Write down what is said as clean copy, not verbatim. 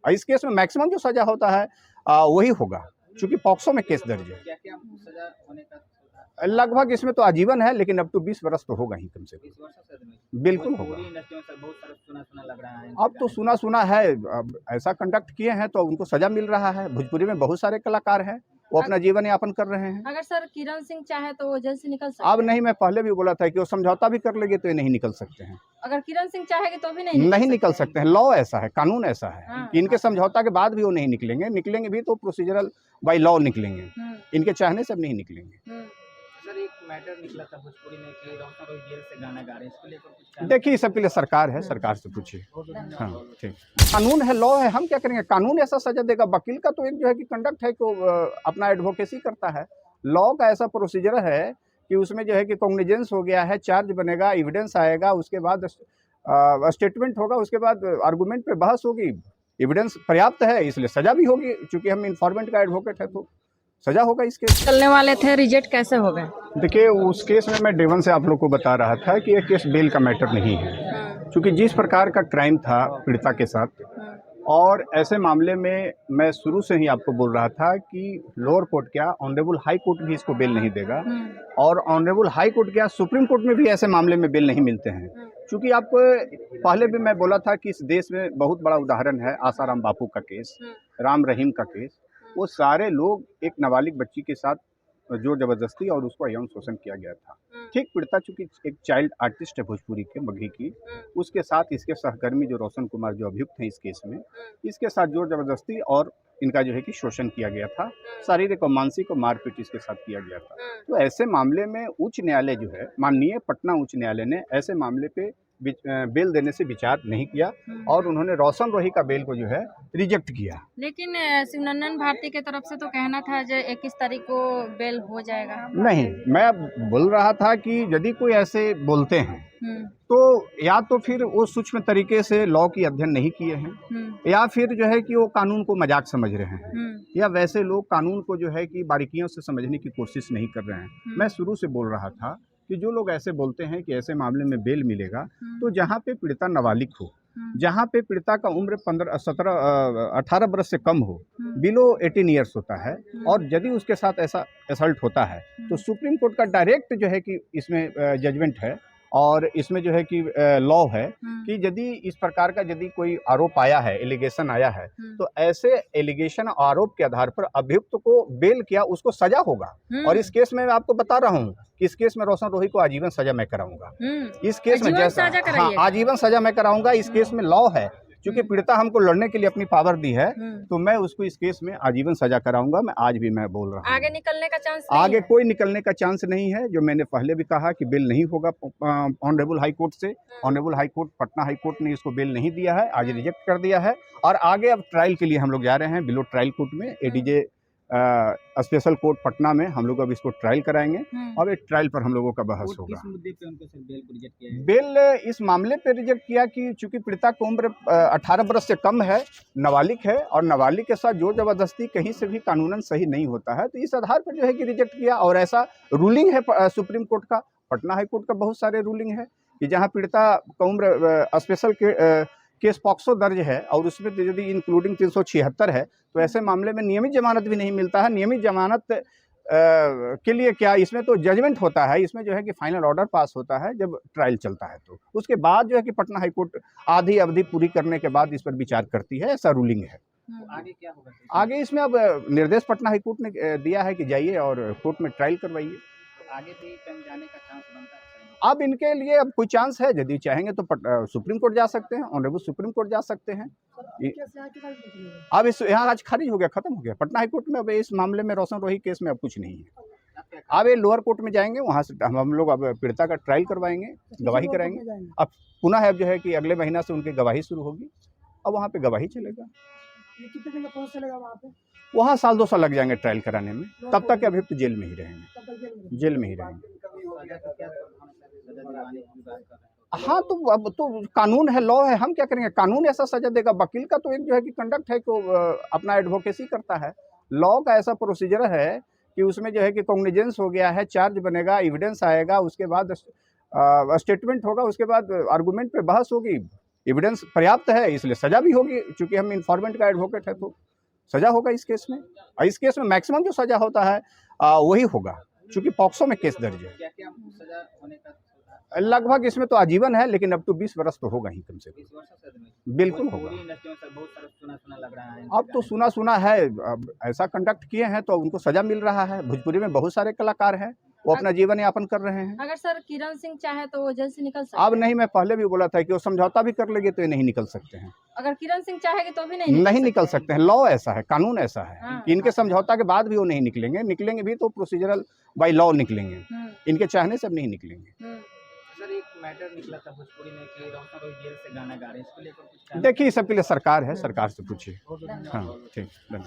और इस केस में मैक्सिमम जो सजा होता है वही होगा, चूंकि पॉक्सो में केस दर्ज है। क्या सजा होने का लगभग इसमें तो आजीवन है, लेकिन अब तो 20 वर्ष तो होगा ही कम से 20 कम। वर्ष से बिल्कुल होगा। पूरी इंडस्ट्री में सर बहुत सारा सुना लग रहा है। अब तो सुना है, अब ऐसा कंडक्ट किए हैं तो उनको सजा मिल रहा है। भोजपुरी में बहुत सारे कलाकार हैं, वो अपना जीवन यापन कर रहे हैं। अगर सर किरण सिंह चाहे तो वो जेल से निकल सकते अब हैं? नहीं, मैं पहले भी बोला था कि वो समझौता भी कर लेंगे तो ये नहीं निकल सकते हैं। अगर किरण सिंह चाहेगी तो भी नहीं निकल सकते हैं। लॉ ऐसा है, कानून ऐसा है हाँ। कि इनके समझौता के बाद भी वो नहीं निकलेंगे। निकलेंगे भी तो प्रोसीजरल बाय लॉ निकलेंगे, इनके चाहने से अब नहीं निकलेंगे। सर एक मैटर निकला था भोजपुरी में कि रोशन रोही जेल से गाना गा रहे हैं, इसको लेकर कुछ देखिए, इस सब के लिए सरकार है, सरकार से पूछिए। हाँ ठीक, कानून है, लॉ है, हम क्या करेंगे? कानून ऐसा सजा देगा। वकील का तो एक जो है कि कंडक्ट है कि वो अपना एडवोकेसी करता है। लॉ का ऐसा प्रोसीजर है कि उसमें जो है कि कॉग्निजेंस हो गया है, चार्ज बनेगा, एविडेंस आएगा, उसके बाद स्टेटमेंट होगा, उसके बाद आर्गूमेंट पे बहस होगी। एविडेंस पर्याप्त है इसलिए सजा भी होगी, चूंकि हम इन्फॉर्मेंट का एडवोकेट है तो सजा होगा। इस केस चलने वाले थे, रिजेक्ट कैसे हो गए? देखिए, उस केस में मैं डे वन से आप लोग को बता रहा था कि ये केस बेल का मैटर नहीं है, क्योंकि जिस प्रकार का क्राइम था पीड़िता के साथ, और ऐसे मामले में मैं शुरू से ही आपको बोल रहा था कि लोअर कोर्ट क्या, ऑनरेबल हाई कोर्ट भी इसको बेल नहीं देगा, और ऑनरेबल हाई कोर्ट क्या, सुप्रीम कोर्ट में भी ऐसे मामले में बेल नहीं मिलते हैं। क्योंकि आपको पहले भी मैं बोला था कि इस देश में बहुत बड़ा उदाहरण है आसाराम बापू का केस, राम रहीम का केस। वो सारे लोग एक नाबालिग बच्ची के साथ जोर जबरदस्ती और उसको यौन शोषण किया गया था। ठीक, पीड़िता चूंकि एक चाइल्ड आर्टिस्ट है भोजपुरी के मगही की, उसके साथ इसके सहकर्मी जो रोशन कुमार जो अभियुक्त हैं इस केस में, इसके साथ जोर जबरदस्ती और इनका जो है कि शोषण किया गया था, शारीरिक और मानसिक और मारपीट इसके साथ किया गया था। तो ऐसे मामले में उच्च न्यायालय जो है, माननीय पटना उच्च न्यायालय ने ऐसे मामले पे बेल देने से विचार नहीं किया, और उन्होंने रोशन रोही का बेल को जो है रिजेक्ट किया। लेकिन शिवनंदन भारती के तरफ से तो कहना था जो 21 तारीख को बेल हो जाएगा। नहीं, मैं बोल रहा था कि यदि कोई ऐसे बोलते हैं तो या तो फिर वो सूक्ष्म तरीके से लॉ की अध्ययन नहीं किए हैं, या फिर जो है कि वो कानून को मजाक समझ रहे हैं, या वैसे लोग कानून को जो है कि बारीकियों से समझने की कोशिश नहीं कर रहे हैं। मैं शुरू से बोल रहा था कि जो लोग ऐसे बोलते हैं कि ऐसे मामले में बेल मिलेगा, तो जहाँ पे पीड़िता नाबालिग हो, जहाँ पे पीड़िता का उम्र 18 बरस से कम हो, बिलो 18 ईयर्स होता है, और यदि उसके साथ ऐसा असल्ट होता है तो सुप्रीम कोर्ट का डायरेक्ट जो है कि इसमें जजमेंट है, और इसमें जो है कि लॉ है कि यदि इस प्रकार का यदि कोई आरोप आया है, एलिगेशन आया है, तो ऐसे एलिगेशन आरोप के आधार पर अभियुक्त को बेल किया उसको सजा होगा। और इस केस में मैं आपको बता रहा हूँ कि इस केस में रोशन रोही को आजीवन सजा मैं कराऊंगा। इस केस में जैसा, हाँ, आजीवन सजा मैं कराऊंगा। इस केस में लॉ है, क्योंकि पीड़िता हमको लड़ने के लिए अपनी पावर दी है, तो मैं उसको इस केस में आजीवन सजा कराऊंगा। मैं आज भी मैं बोल रहा हूँ, आगे निकलने का चांस नहीं आगे है। कोई निकलने का चांस नहीं है। जो मैंने पहले भी कहा कि बेल नहीं होगा ऑनरेबल हाई कोर्ट से। Honourable high court, Patna high court ने इसको बेल नहीं दिया है, आज रिजेक्ट कर दिया है, और आगे अब ट्रायल के लिए हम लोग जा रहे हैं बिलो ट्रायल कोर्ट में, एडीजे स्पेशल कोर्ट पटना में। हम लोग अब इसको ट्रायल कराएंगे, और एक ट्रायल पर हम लोगों का बहस होगा। किस मुद्दे पे उनको सर बेल को रिजेक्ट किया है? बेल इस मामले पे रिजेक्ट किया कि चूंकि पीड़िता की उम्र 18 बरस से कम है, नाबालिग है, और नाबालिग के साथ जोर जबरदस्ती कहीं से भी कानूनन सही नहीं होता है, तो इस आधार पर जो है कि रिजेक्ट किया। और ऐसा रूलिंग है सुप्रीम कोर्ट का, पटना हाई कोर्ट का बहुत सारे रूलिंग है कि जहाँ पीड़िता का उम्र स्पेशल केस पॉक्सो दर्ज है, और उसमें यदि इंक्लूडिंग 376 है, तो ऐसे मामले में नियमित जमानत भी नहीं मिलता है। नियमित जमानत के लिए क्या, इसमें तो जजमेंट होता है, इसमें जो है कि फाइनल ऑर्डर पास होता है जब ट्रायल चलता है, तो उसके बाद जो है कि पटना हाई कोर्ट आधी अवधि पूरी करने के बाद इस पर विचार करती है। ऐसा रूलिंग है। आगे क्या होगा? आगे इसमें अब निर्देश पटना हाई कोर्ट ने दिया है कि जाइए और कोर्ट में ट्रायल करवाइए। आगे भी कहीं जाने का चांस बनता है? अब इनके लिए अब कोई चांस है, यदि चाहेंगे तो सुप्रीम कोर्ट जा सकते हैं, ऑनरेबल सुप्रीम कोर्ट जा सकते हैं। अब इस यहाँ आज खारिज हो गया, खत्म हो गया पटना हाई कोर्ट में। अब इस मामले में रोशन रोही केस में अब कुछ नहीं है। अब ये लोअर कोर्ट में जाएंगे, वहाँ से हम लोग अब पीड़िता का ट्रायल करवाएंगे, गवाही कराएंगे। अब पुनः अब जो है कि अगले महीना से उनकी गवाही शुरू होगी, अब वहाँ पे गवाही चलेगा। कितने दिन का प्रोसेस चलेगा वहाँ पे? वहाँ साल 2 साल लग जाएंगे ट्रायल कराने में, तब तक अभियुक्त जेल में ही रहेंगे, जेल में ही रहेंगे। हाँ, तो अब तो कानून है, लॉ है, हम क्या करेंगे? कानून ऐसा सजा देगा। वकील का तो एक जो है कि कंडक्ट है कि अपना एडवोकेसी करता है। लॉ का ऐसा प्रोसीजर है कि उसमें जो है कि कॉग्निजेंस हो गया है, चार्ज बनेगा, एविडेंस आएगा, उसके बाद स्टेटमेंट होगा, उसके बाद आर्गूमेंट पे बहस होगी, एविडेंस पर्याप्त है, इसलिए सजा भी होगी, चूंकि हम इन्फॉर्मेंट का एडवोकेट है तो सजा होगा इस केस में। और इस केस में मैक्सिमम जो सजा होता है वही होगा, चूंकि पॉक्सो में केस दर्ज है। क्या क्या सजा होने का लगभग इसमें तो आजीवन है, लेकिन अब तो 20 वर्ष तो होगा ही कम से 20 वर्षों से आदमी बिल्कुल पूरी होगा। इंडस्ट्री में सर बहुत सारा सुना लग रहा है। अब तो सुना सुना है, अब ऐसा कंडक्ट किए हैं तो उनको सजा मिल रहा है। भोजपुरी में बहुत सारे कलाकार हैं, वो अपना जीवन यापन कर रहे हैं। अगर सर किरण सिंह चाहे तो वो जेल से निकल सकते अब हैं। नहीं, मैं पहले भी बोला था कि वो समझौता भी कर लेंगे तो ये नहीं निकल सकते हैं। अगर किरण सिंह चाहेगी तो भी नहीं नहीं निकल सकते हैं, लॉ ऐसा है, कानून ऐसा है हाँ। कि इनके समझौता के बाद भी वो नहीं निकलेंगे। निकलेंगे भी तो प्रोसीजरल बाय लॉ निकलेंगे, इनके चाहने से अब नहीं निकलेंगे। सर एक मैटर निकला था भोजपुरी में कि रोशन रोय जेल से गाना गा रहे हैं, इसको लेकर कुछ देखिए, ये सब के लिए सरकार है, सरकार से पूछिए। हाँ, ठीक, धन्यवाद।